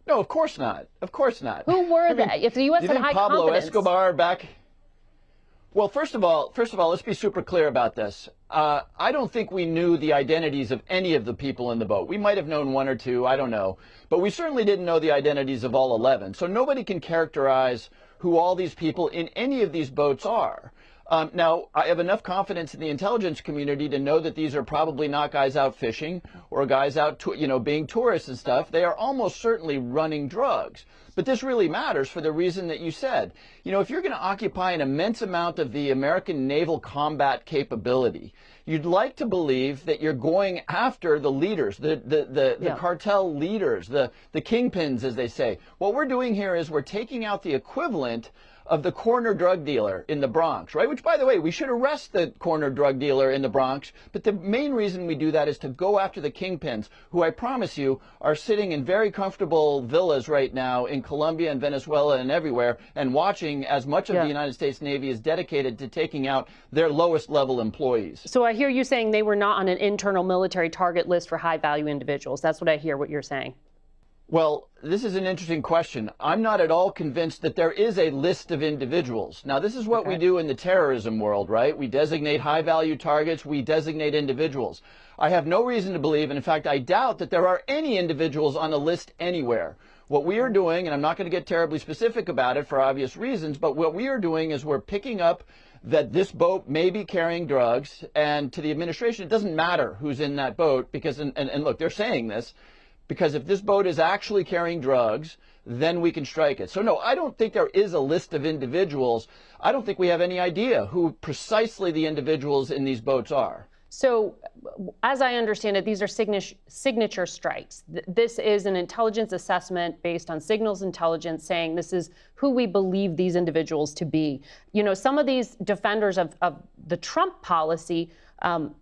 No, of course not. Of course not. Who were they? If the U.S. You had think high Pablo confidence. Escobar back? Well, first of all, let's be super clear about this. I don't think we knew the identities of any of the people in the boat. We might have known one or two, I don't know. But we certainly didn't know the identities of all 11. So nobody can characterize who all these people in any of these boats are. Now, I have enough confidence in the intelligence community to know that these are probably not guys out fishing or guys out, being tourists and stuff. They are almost certainly running drugs. But this really matters for the reason that you said. If you're going to occupy an immense amount of the American naval combat capability, you'd like to believe that you're going after the leaders, the cartel leaders, the kingpins, as they say. What we're doing here is we're taking out the equivalent of the corner drug dealer in the Bronx, right? Which, by the way, we should arrest the corner drug dealer in the Bronx. But the main reason we do that is to go after the kingpins, who I promise you are sitting in very comfortable villas right now in Colombia and Venezuela and everywhere, and watching as much of the United States Navy is dedicated to taking out their lowest level employees. So I hear you saying they were not on an internal military target list for high value individuals. That's what I hear what you're saying. Well, this is an interesting question. I'm not at all convinced that there is a list of individuals. Now, this is what we do in the terrorism world, right? We designate high-value targets. We designate individuals. I have no reason to believe, and in fact, I doubt that there are any individuals on a list anywhere. What we are doing, and I'm not going to get terribly specific about it for obvious reasons, but what we are doing is we're picking up that this boat may be carrying drugs, and to the administration, it doesn't matter who's in that boat, because, and look, they're saying this, because if this boat is actually carrying drugs, then we can strike it. So no, I don't think there is a list of individuals. I don't think we have any idea who precisely the individuals in these boats are. So as I understand it, these are signature strikes. This is an intelligence assessment based on signals intelligence saying this is who we believe these individuals to be. Some of these defenders of the Trump policy,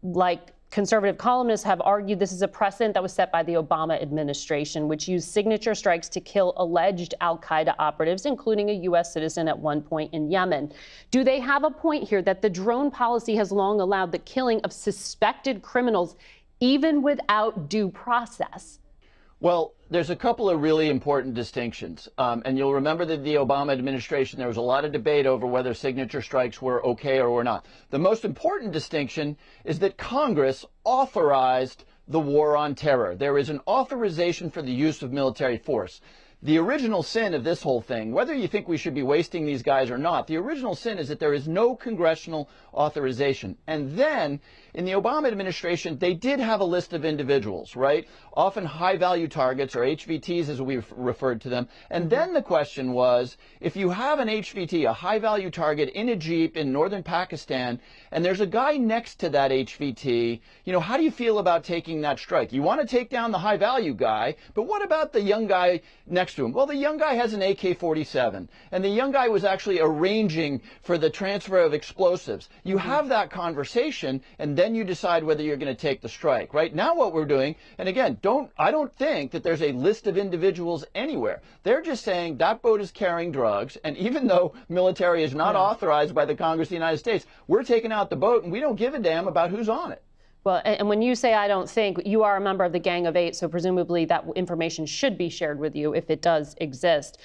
like conservative columnists, have argued this is a precedent that was set by the Obama administration, which used signature strikes to kill alleged al-Qaeda operatives, including a U.S. citizen at one point in Yemen. Do they have a point here that the drone policy has long allowed the killing of suspected criminals, even without due process? Well, there's a couple of really important distinctions. And you'll remember that the Obama administration, there was a lot of debate over whether signature strikes were okay or were not. The most important distinction is that Congress authorized the war on terror. There is an authorization for the use of military force. The original sin of this whole thing, whether you think we should be wasting these guys or not, the original sin is that there is no congressional authorization. And then, in the Obama administration, they did have a list of individuals, right? Often high-value targets, or HVTs as we've referred to them. And then the question was, if you have an HVT, a high-value target, in a Jeep in northern Pakistan, and there's a guy next to that HVT, how do you feel about taking that strike? You want to take down the high-value guy, but what about the young guy next to him? Well, the young guy has an AK-47, and the young guy was actually arranging for the transfer of explosives. You have that conversation, and then you decide whether you're going to take the strike. Right now what we're doing, and again, I don't think that there's a list of individuals anywhere. They're just saying that boat is carrying drugs, and even though military is not authorized by the Congress of the United States, we're taking out the boat, and we don't give a damn about who's on it. Well, and when you say I don't think, you are a member of the Gang of Eight, so presumably that information should be shared with you if it does exist.